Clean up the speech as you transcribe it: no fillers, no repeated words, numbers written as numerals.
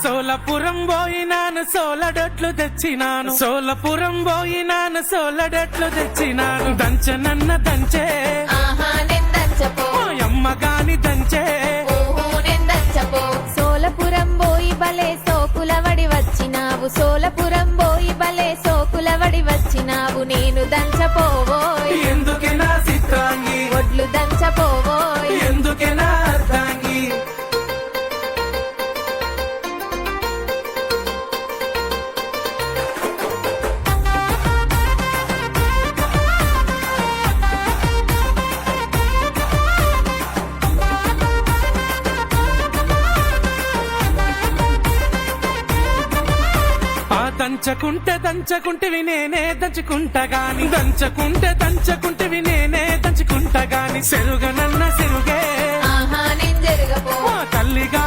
సోలపురం పోయినాను సోలడొట్లు తెచ్చినాను సోలపురం పోయినాను సోలడొట్లు తెచ్చినాను దంచనన్న దంచే అమ్మ గాని దంచే సోలపురం పోయి బలే సోకులవడి వచ్చినావు సోలపురం పోయి బలే సోకులవడి వచ్చినావు నేను దంచపోవోయ్ ఎందుకే నా చిత్రాంగి ఒడ్లు దంచపోవోయ్ ఎందుకే నా అర్ధాంగి దంచకుంటివి నేనే దంచుకుంటా గాని దంచకుంటివి నేనే దంచుకుంటా గాని సెరుగనన్న సెరుగే నేను జరగపో తల్లిగా